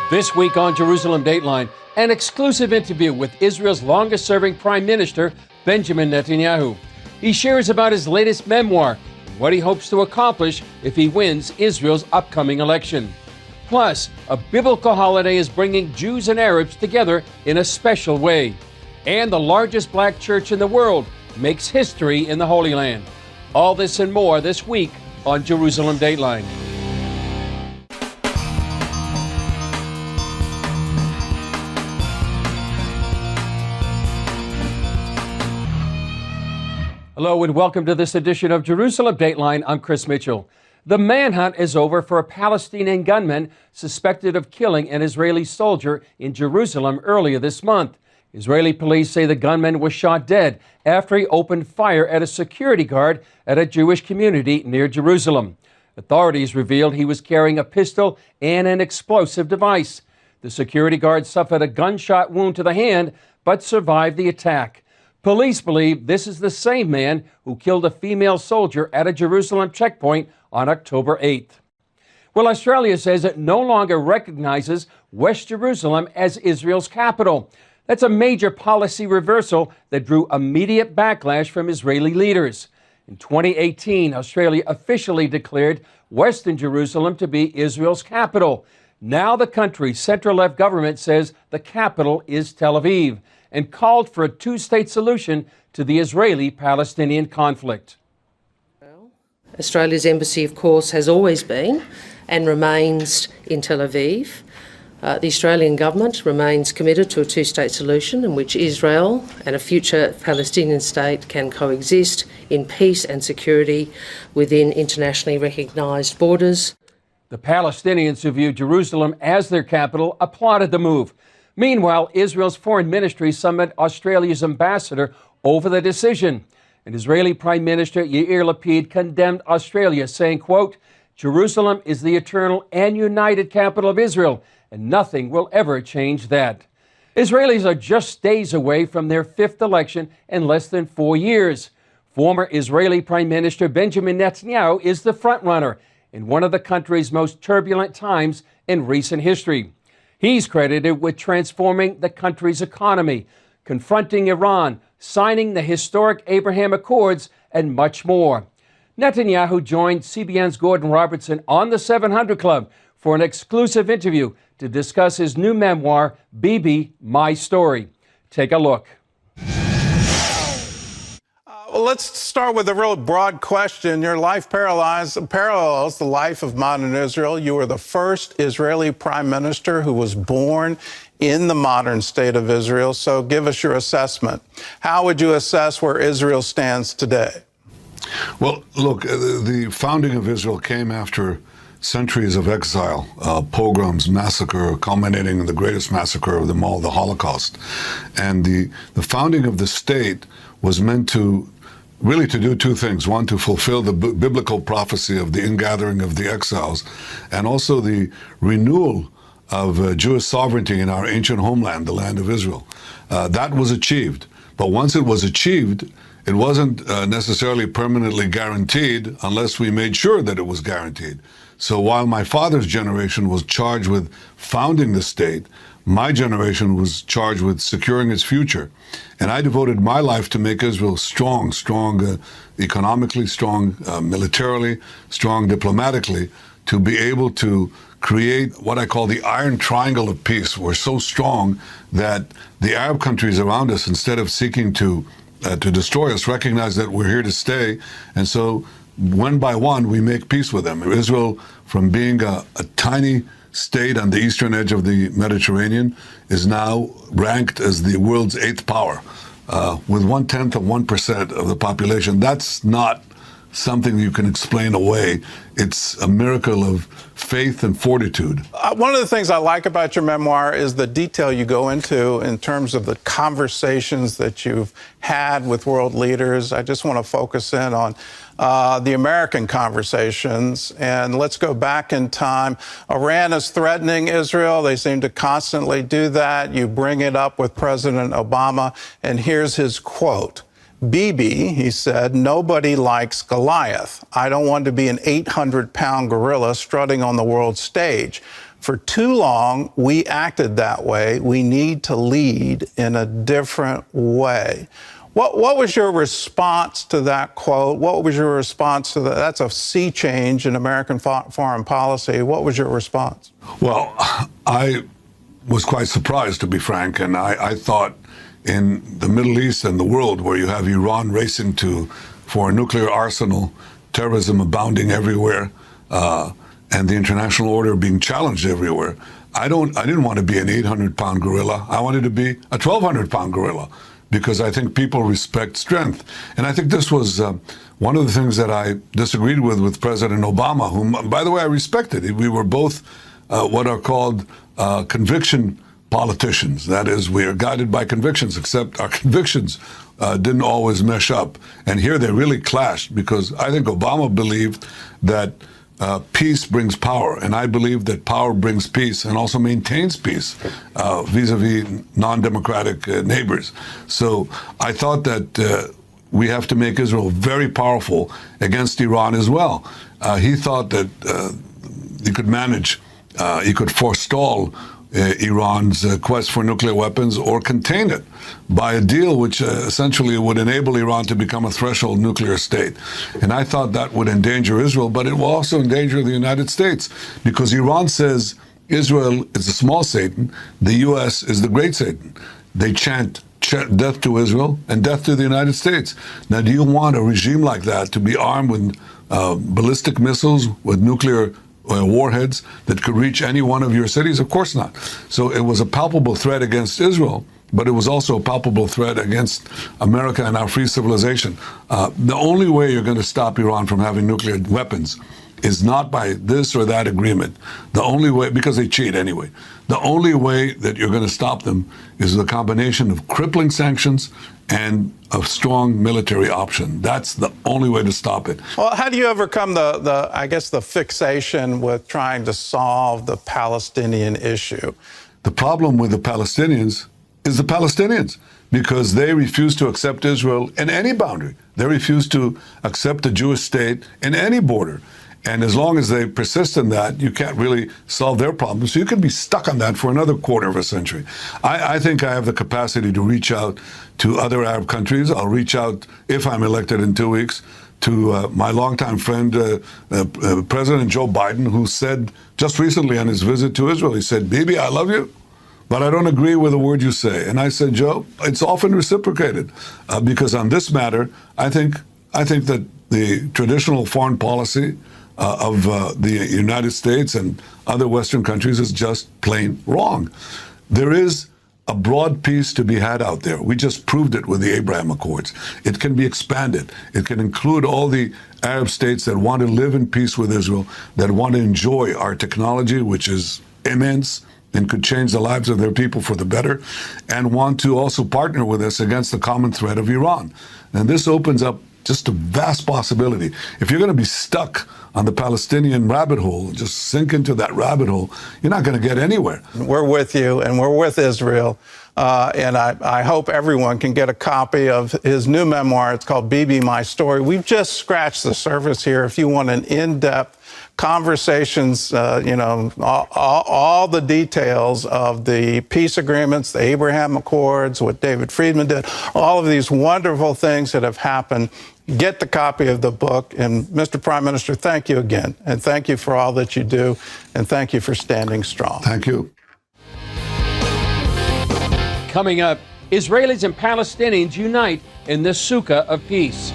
This week on Jerusalem Dateline, an exclusive interview with Israel's longest-serving Prime Minister, Benjamin Netanyahu. He shares about his latest memoir and what he hopes to accomplish if he wins Israel's upcoming election. Plus, a biblical holiday is bringing Jews and Arabs together in a special way. And the largest black church in the world makes history in the Holy Land. All this and more this week on Jerusalem Dateline. Hello and welcome to this edition of Jerusalem Dateline. I'm Chris Mitchell. The manhunt is over for a Palestinian gunman suspected of killing an Israeli soldier in Jerusalem earlier this month. Israeli police say the gunman was shot dead after he opened fire at a security guard at a Jewish community near Jerusalem. Authorities revealed he was carrying a pistol and an explosive device. The security guard suffered a gunshot wound to the hand but survived the attack. Police believe this is the same man who killed a female soldier at a Jerusalem checkpoint on October 8th. Well, Australia says it no longer recognizes West Jerusalem as Israel's capital. That's a major policy reversal that drew immediate backlash from Israeli leaders. In 2018, Australia officially declared Western Jerusalem to be Israel's capital. Now the country's centre-left government says the capital is Tel Aviv and called for a two-state solution to the Israeli-Palestinian conflict. Australia's embassy, of course, has always been and remains in Tel Aviv. The Australian government remains committed to a two-state solution in which Israel and a future Palestinian state can coexist in peace and security within internationally recognised borders. The Palestinians who view Jerusalem as their capital applauded the move. Meanwhile, Israel's foreign ministry summoned Australia's ambassador over the decision. And Israeli Prime Minister Yair Lapid condemned Australia, saying, quote, "Jerusalem is the eternal and united capital of Israel, and nothing will ever change that." Israelis are just days away from their fifth election in less than 4 years. Former Israeli Prime Minister Benjamin Netanyahu is the frontrunner in one of the country's most turbulent times in recent history. He's credited with transforming the country's economy, confronting Iran, signing the historic Abraham Accords, and much more. Netanyahu joined CBN's Gordon Robertson on the 700 Club for an exclusive interview to discuss his new memoir, Bibi, My Story. Take a look. Well, let's start with a real broad question. Your life parallels the life of modern Israel. You were the first Israeli prime minister who was born in the modern state of Israel. So give us your assessment. How would you assess where Israel stands today? Well, look, the founding of Israel came after centuries of exile, pogroms, massacre, culminating in the greatest massacre of them all, the Holocaust. And the founding of the state was meant to really to do two things. One, to fulfill the biblical prophecy of the ingathering of the exiles, and also the renewal of Jewish sovereignty in our ancient homeland, the land of Israel. That was achieved. But once it was achieved, it wasn't necessarily permanently guaranteed unless we made sure that it was guaranteed. So while my father's generation was charged with founding the state, my generation was charged with securing its future. And I devoted my life to make Israel strong economically, strong militarily, strong diplomatically, to be able to create what I call the iron triangle of peace. We're so strong that the Arab countries around us, instead of seeking to destroy us, recognize that we're here to stay. And so one by one, we make peace with them. Israel, from being a tiny state on the eastern edge of the Mediterranean, is now ranked as the world's 8th power, with 1/10 of the population. That's not something you can explain away. It's a miracle of faith and fortitude. One of the things I like about your memoir is the detail you go into in terms of the conversations that you've had with world leaders. I just want to focus in on the American conversations. And let's go back in time. Iran is threatening Israel. They seem to constantly do that. You bring it up with President Obama. And here's his quote. Bibi, he said, nobody likes Goliath. I don't want to be an 800-pound gorilla strutting on the world stage. For too long, we acted that way. We need to lead in a different way. What was your response to that quote? What was your response to that? That's a sea change in American foreign policy. What was your response? Well, I was quite surprised, to be frank, and I thought in the Middle East and the world where you have Iran racing for a nuclear arsenal, terrorism abounding everywhere, and the international order being challenged everywhere, I didn't want to be an 800-pound gorilla. I wanted to be a 1,200-pound gorilla, because I think people respect strength. And I think this was one of the things that I disagreed with President Obama, whom, by the way, I respected. We were both what are called conviction politicians. That is, we are guided by convictions, except our convictions didn't always mesh up. And here they really clashed, because I think Obama believed that peace brings power, and I believe that power brings peace and also maintains peace vis-a-vis non-democratic neighbors. So I thought that we have to make Israel very powerful against Iran as well. He thought that he could manage, he could forestall Iran's quest for nuclear weapons or contain it by a deal which essentially would enable Iran to become a threshold nuclear state. And I thought that would endanger Israel, but it will also endanger the United States, because Iran says Israel is a small Satan, the U.S. is the great Satan. They chant death to Israel and death to the United States. Now, do you want a regime like that to be armed with ballistic missiles, with nuclear warheads that could reach any one of your cities? Of course not. So it was a palpable threat against Israel, but it was also a palpable threat against America and our free civilization. The only way you're going to stop Iran from having nuclear weapons is not by this or that agreement. The only way, because they cheat anyway, the only way that you're going to stop them is the combination of crippling sanctions and a strong military option. That's the only way to stop it. Well, how do you overcome the fixation with trying to solve the Palestinian issue? The problem with the Palestinians is the Palestinians, because they refuse to accept Israel in any boundary. They refuse to accept a Jewish state in any border. And as long as they persist in that, you can't really solve their problems. So you can be stuck on that for another quarter of a century. I think I have the capacity to reach out to other Arab countries. I'll reach out, if I'm elected in 2 weeks, to my longtime friend, President Joe Biden, who said just recently on his visit to Israel, he said, "Bibi, I love you, but I don't agree with a word you say." And I said, "Joe, it's often reciprocated, because on this matter, I think that the traditional foreign policy of the United States and other Western countries is just plain wrong. There is a broad peace to be had out there. We just proved it with the Abraham Accords. It can be expanded. It can include all the Arab states that want to live in peace with Israel, that want to enjoy our technology, which is immense and could change the lives of their people for the better, and want to also partner with us against the common threat of Iran. And this opens up just a vast possibility. If you're going to be stuck on the Palestinian rabbit hole, just sink into that rabbit hole, you're not going to get anywhere. We're with you, and we're with Israel. And I hope everyone can get a copy of his new memoir. It's called Bibi, My Story. We've just scratched the surface here. If you want an in-depth conversations, all the details of the peace agreements, the Abraham Accords, what David Friedman did, all of these wonderful things that have happened, get the copy of the book. And Mr. Prime Minister, thank you again. And thank you for all that you do. And thank you for standing strong. Thank you. Coming up, Israelis and Palestinians unite in the Sukkah of Peace.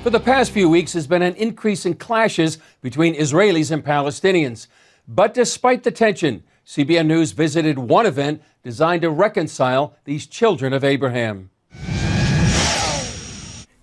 For the past few weeks, there's been an increase in clashes between Israelis and Palestinians. But despite the tension, CBN News visited one event designed to reconcile these children of Abraham.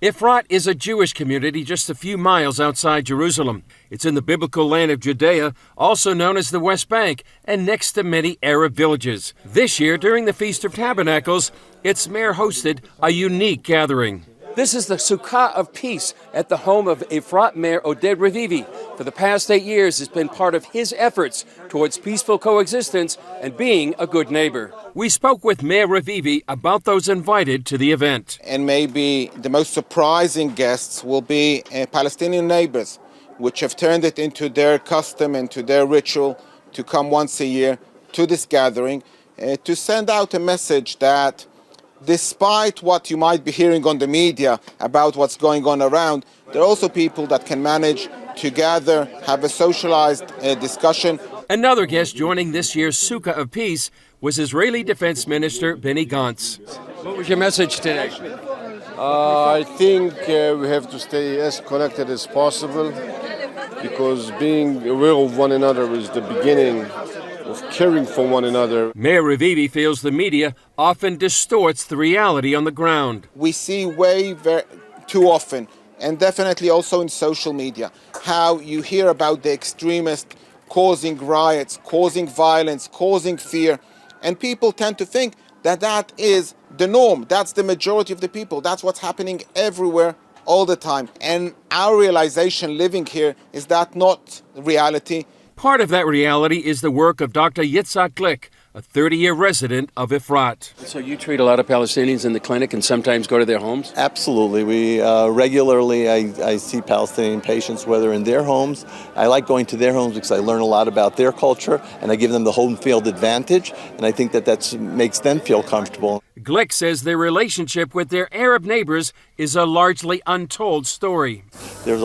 Efrat is a Jewish community just a few miles outside Jerusalem. It's in the biblical land of Judea, also known as the West Bank, and next to many Arab villages. This year, during the Feast of Tabernacles, its mayor hosted a unique gathering. This is the Sukkah of Peace at the home of Efrat Mayor Oded Revivi. For the past 8 years, it's been part of his efforts towards peaceful coexistence and being a good neighbor. We spoke with Mayor Revivi about those invited to the event. And maybe the most surprising guests will be Palestinian neighbors, which have turned it into their custom and to their ritual to come once a year to this gathering to send out a message that despite what you might be hearing on the media about what's going on around, there are also people that can manage to gather, have a socialized discussion. Another guest joining this year's Sukkah of Peace was Israeli Defense Minister Benny Gantz. What was your message today? I think we have to stay as connected as possible because being aware of one another is the beginning of caring for one another. Mayor Revivi feels the media often distorts the reality on the ground. We see very too often, and definitely also in social media, how you hear about the extremists causing riots, causing violence, causing fear, and people tend to think that that is the norm. That's the majority of the people. That's what's happening everywhere all the time. And our realization living here is that not reality. Part of that reality is the work of Dr. Yitzhak Glick, a 30-year resident of Efrat. So you treat a lot of Palestinians in the clinic and sometimes go to their homes? Absolutely. We regularly, I see Palestinian patients, whether in their homes. I like going to their homes because I learn a lot about their culture and I give them the home field advantage, and I think that makes them feel comfortable. Glick says their relationship with their Arab neighbors is a largely untold story. There's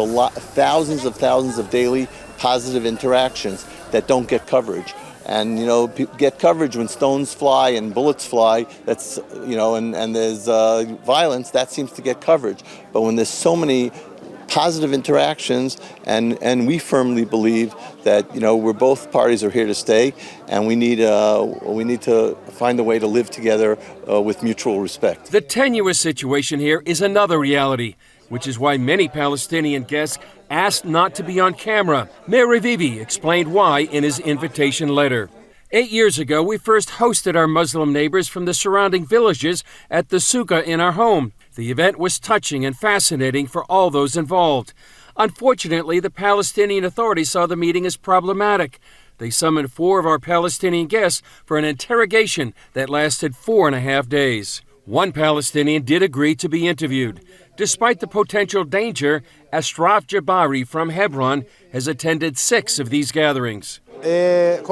thousands of daily positive interactions that don't get coverage. And, get coverage when stones fly and bullets fly, that's, and there's violence, that seems to get coverage. But when there's so many positive interactions, and we firmly believe that, we're both parties are here to stay, and we need to find a way to live together with mutual respect. The tenuous situation here is another reality, which is why many Palestinian guests asked not to be on camera. Mayor Revivi explained why in his invitation letter. 8 years ago, we first hosted our Muslim neighbors from the surrounding villages at the sukkah in our home. The event was touching and fascinating for all those involved. Unfortunately, the Palestinian Authority saw the meeting as problematic. They summoned 4 of our Palestinian guests for an interrogation that lasted 4.5 days. One Palestinian did agree to be interviewed. Despite the potential danger, Ashraf Jabari from Hebron has attended 6 of these gatherings. I've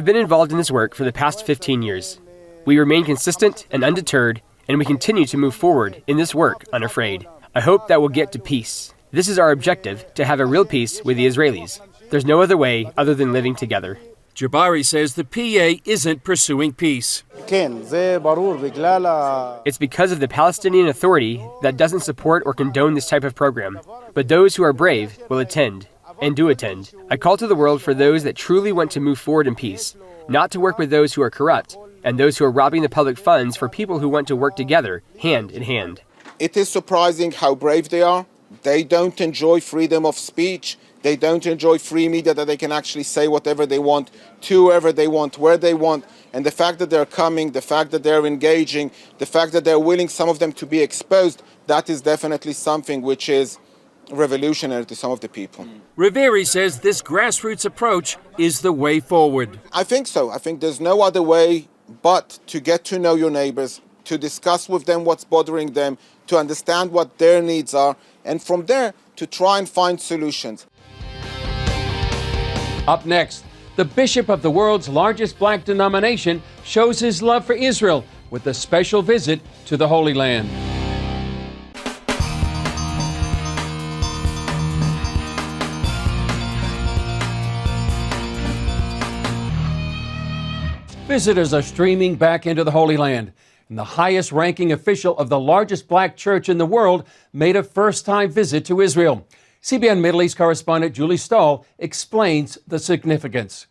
been involved in this work for the past 15 years. We remain consistent and undeterred, and we continue to move forward in this work unafraid. I hope that we'll get to peace. This is our objective, to have a real peace with the Israelis. There's no other way other than living together. Jabari says the PA isn't pursuing peace. It's because of the Palestinian Authority that doesn't support or condone this type of program. But those who are brave will attend, and do attend. I call to the world for those that truly want to move forward in peace, not to work with those who are corrupt, and those who are robbing the public funds for people who want to work together, hand in hand. It is surprising how brave they are. They don't enjoy freedom of speech. They don't enjoy free media that they can actually say whatever they want, to whoever they want, where they want. And the fact that they're coming, the fact that they're engaging, the fact that they're willing, some of them, to be exposed, that is definitely something which is revolutionary to some of the people. Riveri says this grassroots approach is the way forward. I think so. I think there's no other way but to get to know your neighbors, to discuss with them what's bothering them, to understand what their needs are, and from there to try and find solutions. Up next, the bishop of the world's largest black denomination shows his love for Israel with a special visit to the Holy Land. Visitors are streaming back into the Holy Land, and the highest-ranking official of the largest black church in the world made a first-time visit to Israel. CBN Middle East correspondent Julie Stahl explains the significance.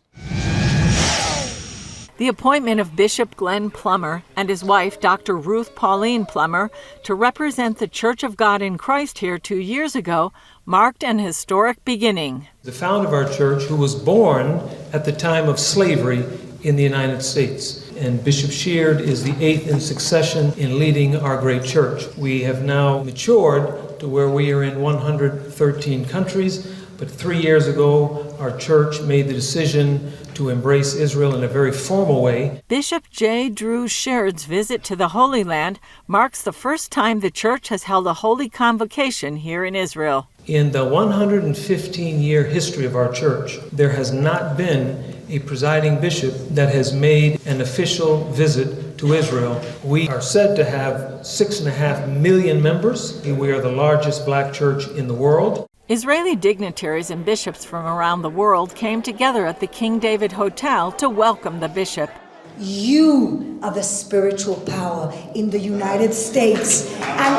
The appointment of Bishop Glenn Plummer and his wife, Dr. Ruth Pauline Plummer, to represent the Church of God in Christ here 2 years ago marked an historic beginning. The founder of our church, who was born at the time of slavery in the United States. And Bishop Sheard is the 8th in succession in leading our great church. We have now matured to where we are in 113 countries, but 3 years ago, our church made the decision to embrace Israel in a very formal way. Bishop J. Drew Sheard's visit to the Holy Land marks the first time the church has held a holy convocation here in Israel. In the 115-year history of our church, there has not been a presiding bishop that has made an official visit to Israel. We are said to have 6.5 million members. We are the largest black church in the world. Israeli dignitaries and bishops from around the world came together at the King David Hotel to welcome the bishop. You are the spiritual power in the United States, and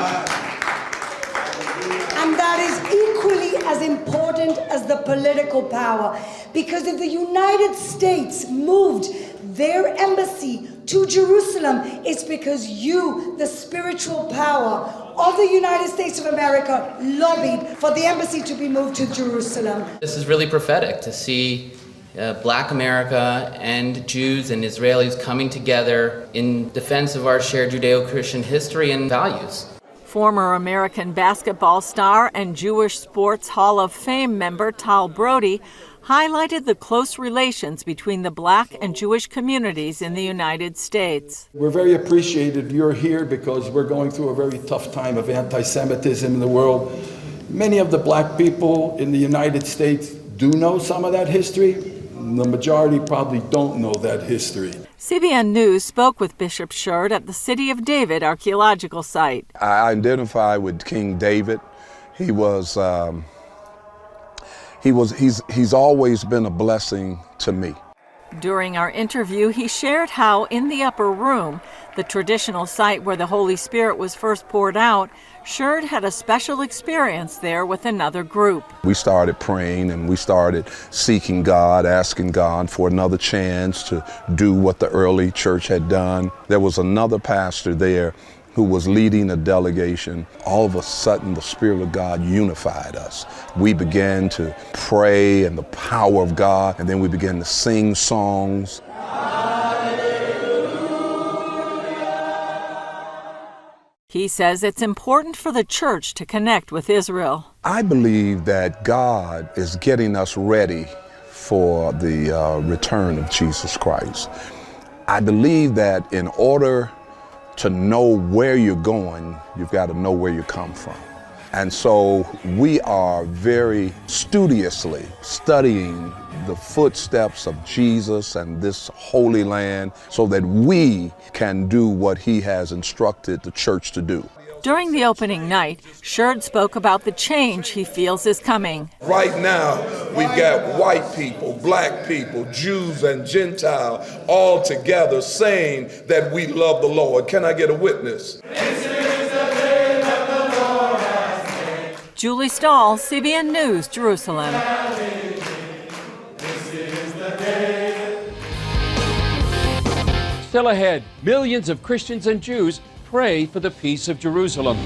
that is equally as important as the political power, because if the United States moved their embassy to Jerusalem, it's because you, the spiritual power of the United States of America, lobbied for the embassy to be moved to Jerusalem. This is really prophetic to see Black America and Jews and Israelis coming together in defense of our shared Judeo-Christian history and values. Former American basketball star and Jewish Sports Hall of Fame member Tal Brody highlighted the close relations between the black and Jewish communities in the United States. We're very appreciated you're here because we're going through a very tough time of anti-Semitism in the world. Many of the black people in the United States do know some of that history. The majority probably don't know that history. CBN News spoke with Bishop Sheard at the City of David archaeological site. I identify with King David. He's always been a blessing to me. During our interview, he shared how in the upper room, the traditional site where the Holy Spirit was first poured out, Sheard had a special experience there with another group. We started praying and we started seeking God, asking God for another chance to do what the early church had done. There was another pastor there who was leading a delegation. All of a sudden, the Spirit of God unified us. We began to pray in the power of God, and then we began to sing songs. He says it's important for the church to connect with Israel. I believe that God is getting us ready for the return of Jesus Christ. I believe that in order to know where you're going, you've got to know where you come from. And so we are very studiously studying the footsteps of Jesus and this holy land so that we can do what he has instructed the church to do. During the opening night, Sheard spoke about the change he feels is coming. Right now, we've got white people, black people, Jews and Gentile all together saying that we love the Lord. Can I get a witness? This is the day that the Lord has made. Julie Stahl, CBN News, Jerusalem. This is the day. Still ahead, millions of Christians and Jews pray for the peace of Jerusalem.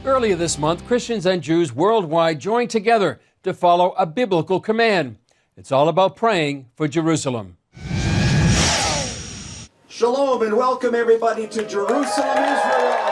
Earlier this month, Christians and Jews worldwide joined together to follow a biblical command. It's all about praying for Jerusalem. Shalom and welcome everybody to Jerusalem, Israel.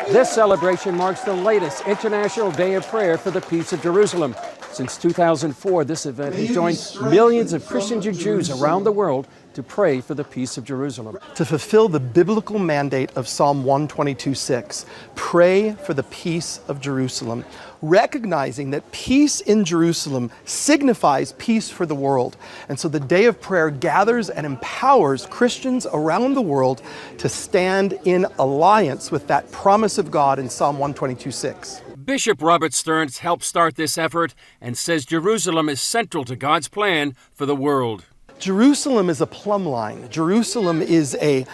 This celebration marks the latest International Day of Prayer for the Peace of Jerusalem. Since 2004, this event has joined millions of Christians and Jews around the world to pray for the peace of Jerusalem. To fulfill the biblical mandate of Psalm 122:6, pray for the peace of Jerusalem, recognizing that peace in Jerusalem signifies peace for the world. And so the Day of Prayer gathers and empowers Christians around the world to stand in alliance with that promise of God in Psalm 122:6. Bishop Robert Stearns helped start this effort and says Jerusalem is central to God's plan for the world. Jerusalem is a plumb line. Jerusalem is a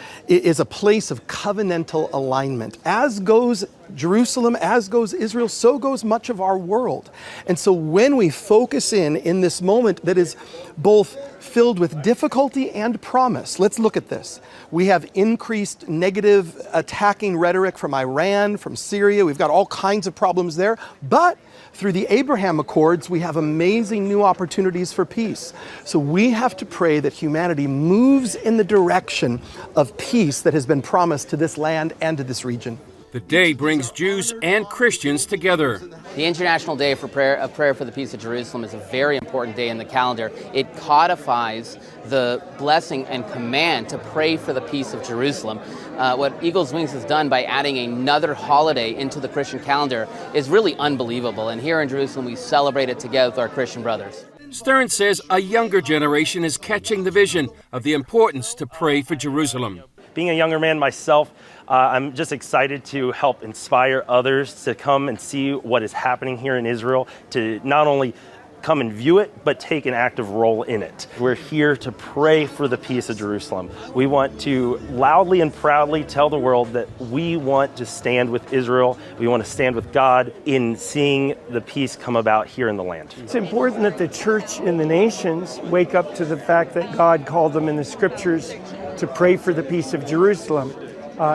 place of covenantal alignment. As goes Jerusalem, as goes Israel, so goes much of our world. And so when we focus in this moment that is both filled with difficulty and promise. Let's look at this. We have increased negative attacking rhetoric from Iran, from Syria. We've got all kinds of problems there. But through the Abraham Accords, we have amazing new opportunities for peace. So we have to pray that humanity moves in the direction of peace that has been promised to this land and to this region. The day brings Jews and Christians together. The International Day for Prayer for the Peace of Jerusalem is a very important day in the calendar. It codifies the blessing and command to pray for the peace of Jerusalem. What Eagles Wings has done by adding another holiday into the Christian calendar is really unbelievable. And here in Jerusalem, we celebrate it together with our Christian brothers. Stern says a younger generation is catching the vision of the importance to pray for Jerusalem. Being a younger man myself, I'm just excited to help inspire others to come and see what is happening here in Israel, to not only come and view it, but take an active role in it. We're here to pray for the peace of Jerusalem. We want to loudly and proudly tell the world that we want to stand with Israel. We want to stand with God in seeing the peace come about here in the land. It's important that the church in the nations wake up to the fact that God called them in the scriptures to pray for the peace of Jerusalem.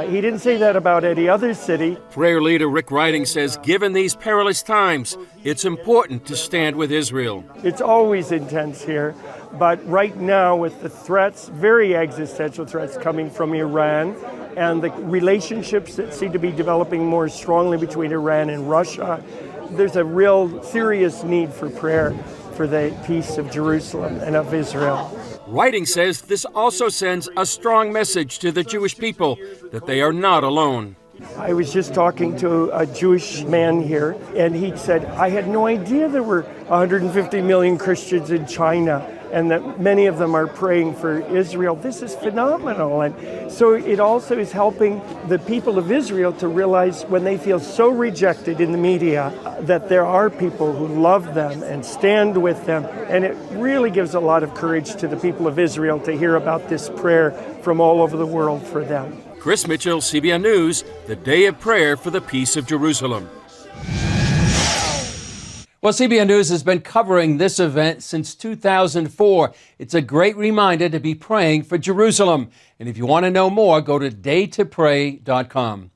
He didn't say that about any other city. Prayer leader Rick Riding says, given these perilous times, it's important to stand with Israel. It's always intense here, but right now with the threats, very existential threats coming from Iran, and the relationships that seem to be developing more strongly between Iran and Russia, there's a real serious need for prayer for the peace of Jerusalem and of Israel. Riding says this also sends a strong message to the Jewish people that they are not alone. I was just talking to a Jewish man here, and he said, I had no idea there were 150 million Christians in China and that many of them are praying for Israel. This is phenomenal. And so it also is helping the people of Israel to realize when they feel so rejected in the media that there are people who love them and stand with them. And it really gives a lot of courage to the people of Israel to hear about this prayer from all over the world for them. Chris Mitchell, CBN News, the Day of Prayer for the Peace of Jerusalem. Well, CBN News has been covering this event since 2004. It's a great reminder to be praying for Jerusalem. And if you want to know more, go to daytopray.com.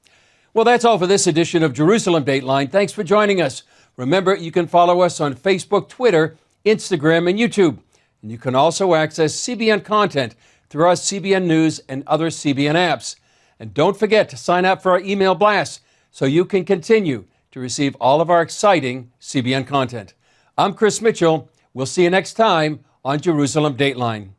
Well, that's all for this edition of Jerusalem Dateline. Thanks for joining us. Remember, you can follow us on Facebook, Twitter, Instagram, and YouTube. And you can also access CBN content through our CBN News and other CBN apps. And don't forget to sign up for our email blast so you can continue to receive all of our exciting CBN content. I'm Chris Mitchell. We'll see you next time on Jerusalem Dateline.